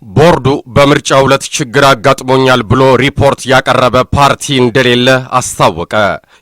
ቦርዱ በምርጫው ዕለት ችግር አጋጥሞኛል ብሎ ሪፖርት ያቀረበ ፓርቲ እንደሌለ አስታወቀ።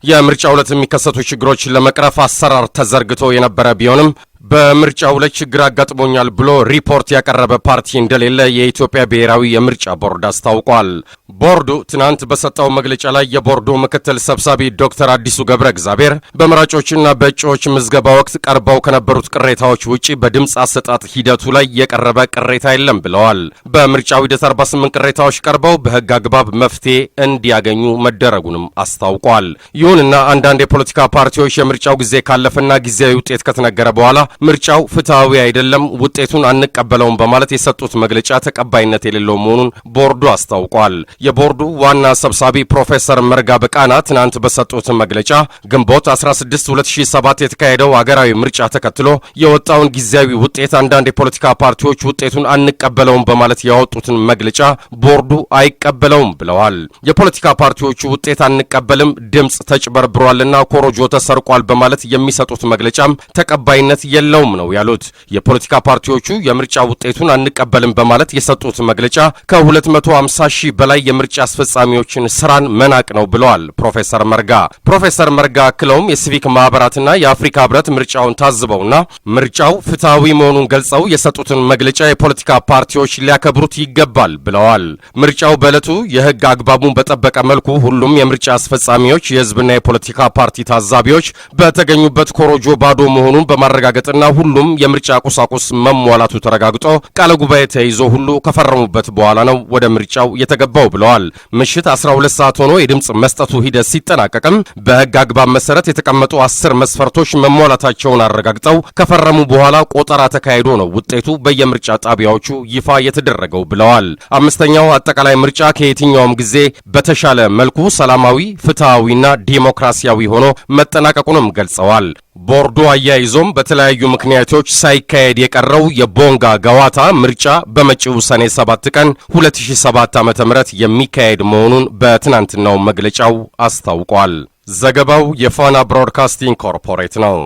የምርጫው ዕለት የሚከሰቱ ችግሮችን ለመቅረፍ አሰራር ተዘርግቶ የነበረ ቢሆንም በምርጫው ዕለት ችግር አጋጥሞኛል ብሎ ሪፖርት ያቀረበ ፓርቲ እንደሌለ የኢትዮጵያ ብሔራዊ የምርጫ ቦርድ አስታውቋል። ቦርዱ ትናንት በሰጠው መግለጫ ላይ የቦርዱ ምክትል ሰብሳቢ ዶክተር አዲሱ ገብረ እግዚአብሔር በመራጮችና በእጩዎች ምዝገባ ወቅት ቀርበው ከነበሩት ቅሬታዎች ውጪ በድምፅ አሰጣጥ ሂደቱ ላይ የቀረበ ቅሬታ የለም ብለዋል። በምርጫው ሂደት 48 ቅሬታዎች ቀርበው በሕግ አግባብ መፍትሄ እንዲያገኙ መደረጉንም አስታውቋል። ይሁንና አንዳንድ የፖለቲካ ፓርቲዎች የምርጫው ጊዜ ካለፈና ጊዜያዊ ውጤት ከተነገረ በኋላ ምርጫው ፍትሐዊ አይደለም፣ ውጤቱን አንቀበለውም በማለት የሰጡት መግለጫ ተቀባይነት የሌለው መሆኑን ቦርዱ አስታውቋል። የቦርዱ ዋና ሰብሳቢ ፕሮፌሰር መርጋ በቃና ትናንት በሰጡት መግለጫ ግንቦት 16 2007 የተካሄደው ሀገራዊ ምርጫ ተከትሎ የወጣውን ጊዜያዊ ውጤት አንዳንድ የፖለቲካ ፓርቲዎች ውጤቱን አንቀበለውም በማለት ያወጡትን መግለጫ ቦርዱ አይቀበለውም ብለዋል። የፖለቲካ ፓርቲዎቹ ውጤት አንቀበልም፣ ድምፅ ተጭበርብሯልና ኮሮጆ ተሰርቋል በማለት የሚሰጡት መግለጫም ተቀባይነት የለውም ነው ያሉት። የፖለቲካ ፓርቲዎቹ የምርጫ ውጤቱን አንቀበልም በማለት የሰጡት መግለጫ ከ250 ሺህ በላይ የምርጫ አስፈጻሚዎችን ስራን መናቅ ነው ብለዋል ፕሮፌሰር መርጋ። ፕሮፌሰር መርጋ አክለውም የሲቪክ ማህበራትና የአፍሪካ ህብረት ምርጫውን ታዝበውና ምርጫው ፍትሐዊ መሆኑን ገልጸው የሰጡትን መግለጫ የፖለቲካ ፓርቲዎች ሊያከብሩት ይገባል ብለዋል። ምርጫው በዕለቱ የህግ አግባቡን በጠበቀ መልኩ ሁሉም የምርጫ አስፈጻሚዎች፣ የህዝብና የፖለቲካ ፓርቲ ታዛቢዎች በተገኙበት ኮሮጆ ባዶ መሆኑን በማረጋገጥና ሁሉም የምርጫ ቁሳቁስ መሟላቱ ተረጋግጦ ቃለ ጉባኤ ተይዞ ሁሉ ከፈረሙበት በኋላ ነው ወደ ምርጫው የተገባው ብለዋል። ምሽት 12 ሰዓት ሆኖ የድምፅ መስጠቱ ሂደት ሲጠናቀቅም በህግ አግባብ መሰረት የተቀመጡ 10 መስፈርቶች መሟላታቸውን አረጋግጠው ከፈረሙ በኋላ ቆጠራ ተካሂዶ ነው ውጤቱ በየምርጫ ጣቢያዎቹ ይፋ የተደረገው ብለዋል። አምስተኛው አጠቃላይ ምርጫ ከየትኛውም ጊዜ በተሻለ መልኩ ሰላማዊ፣ ፍትሐዊና ዲሞክራሲያዊ ሆኖ መጠናቀቁንም ገልጸዋል። ቦርዱ አያይዞም በተለያዩ ምክንያቶች ሳይካሄድ የቀረው የቦንጋ ገዋታ ምርጫ በመጪው ሰኔ 7 ቀን 2007 ዓ.ም የሚካሄድ መሆኑን በትናንትናው መግለጫው አስታውቋል። ዘገባው የፋና ብሮድካስቲንግ ኮርፖሬት ነው።